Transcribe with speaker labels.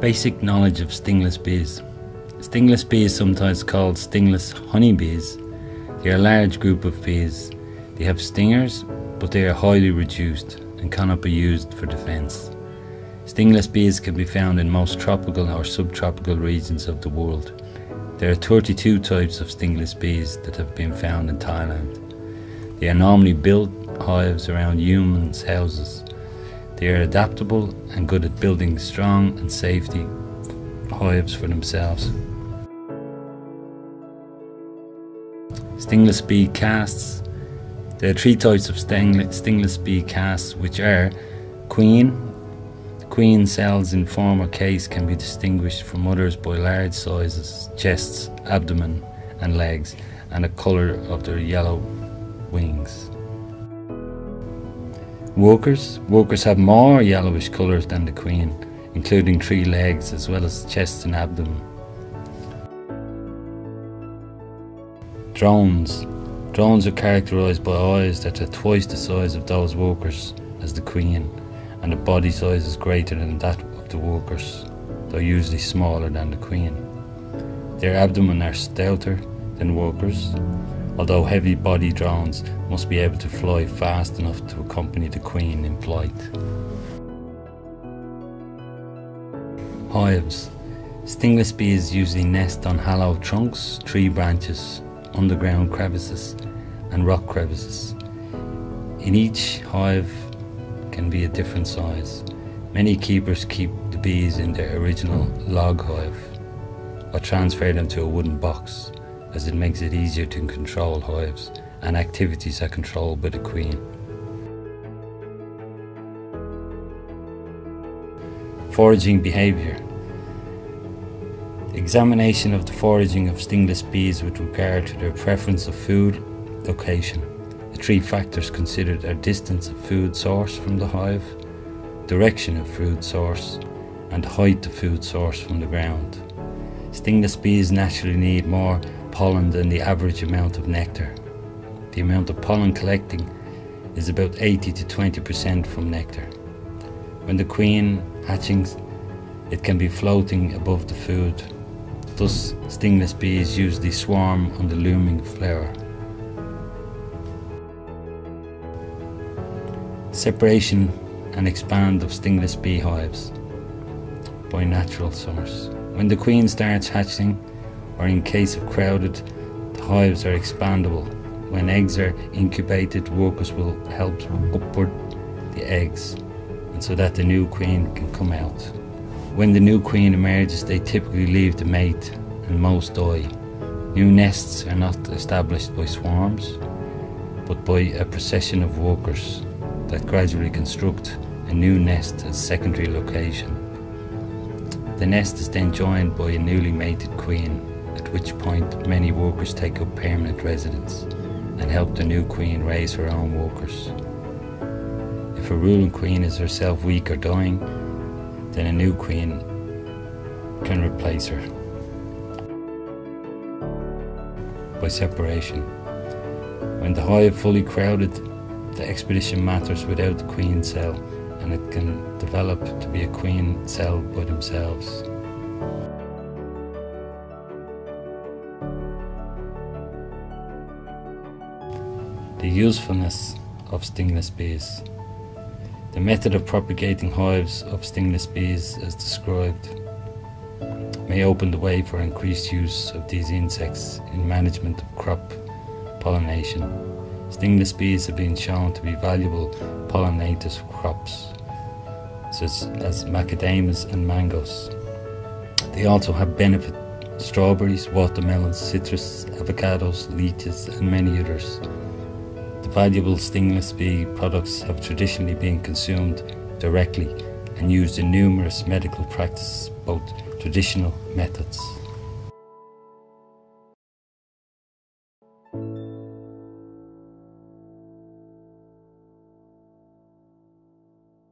Speaker 1: Basic knowledge of stingless bees. Stingless bees, sometimes called stingless honeybees, they are a large group of bees. They have stingers, but they are highly reduced and cannot be used for defense. Stingless bees can be found in most tropical or subtropical regions of the world. There are 32 types of stingless bees that have been found in Thailand. They are normally built hives around humans' houses. They are adaptable and good at building strong and safety hives for themselves. Stingless bee casts. There are 3 types of stingless bee casts, which are queen. Queen cells in form or case can be distinguished from others by large sizes, chests, abdomen and legs, and the colour of their yellow wings. Workers. Workers have more yellowish colours than the queen, including 3 legs as well as chest and abdomen. Drones. Drones are characterised by eyes that are twice the size of those workers as the queen, and the body size is greater than that of the workers, though usually smaller than the queen. Their abdomen are stouter than workers, although heavy-body drones must be able to fly fast enough to accompany the queen in flight. Hives. Stingless bees usually nest on hollow trunks, tree branches, underground crevices and rock crevices. In each hive can be a different size. Many keepers keep the bees in their original log hive or transfer them to a wooden box, as it makes it easier to control hives and activities are controlled by the queen. Foraging behaviour. Examination of the foraging of stingless bees with regard to their preference of food, location. The 3 factors considered are distance of food source from the hive, direction of food source, and height of food source from the ground. Stingless bees naturally need more pollen than the average amount of nectar. The amount of pollen collecting is about 80 to 20% from nectar. When the queen hatchings, it can be floating above the food. Thus, stingless bees usually swarm on the looming flower. Separation and expand of stingless bee hives by natural source. When the queen starts hatching, or in case of crowded, the hives are expandable. When eggs are incubated, workers will help upward the eggs, and so that the new queen can come out. When the new queen emerges, they typically leave the mate and most die. New nests are not established by swarms, but by a procession of workers that gradually construct a new nest as secondary location. The nest is then joined by a newly mated queen, at which point many workers take up permanent residence and help the new queen raise her own workers. If a ruling queen is herself weak or dying, then a new queen can replace her. By separation. When the hive fully crowded, the expedition matters without the queen cell, and it can develop to be a queen cell by themselves. The usefulness of stingless bees. The method of propagating hives of stingless bees as described may open the way for increased use of these insects in management of crop pollination. Stingless bees have been shown to be valuable pollinators of crops, such as macadamias and mangoes. They also have benefit strawberries, watermelons, citrus, avocados, lychees and many others. The valuable stingless bee products have traditionally been consumed directly and used in numerous medical practices, both traditional methods.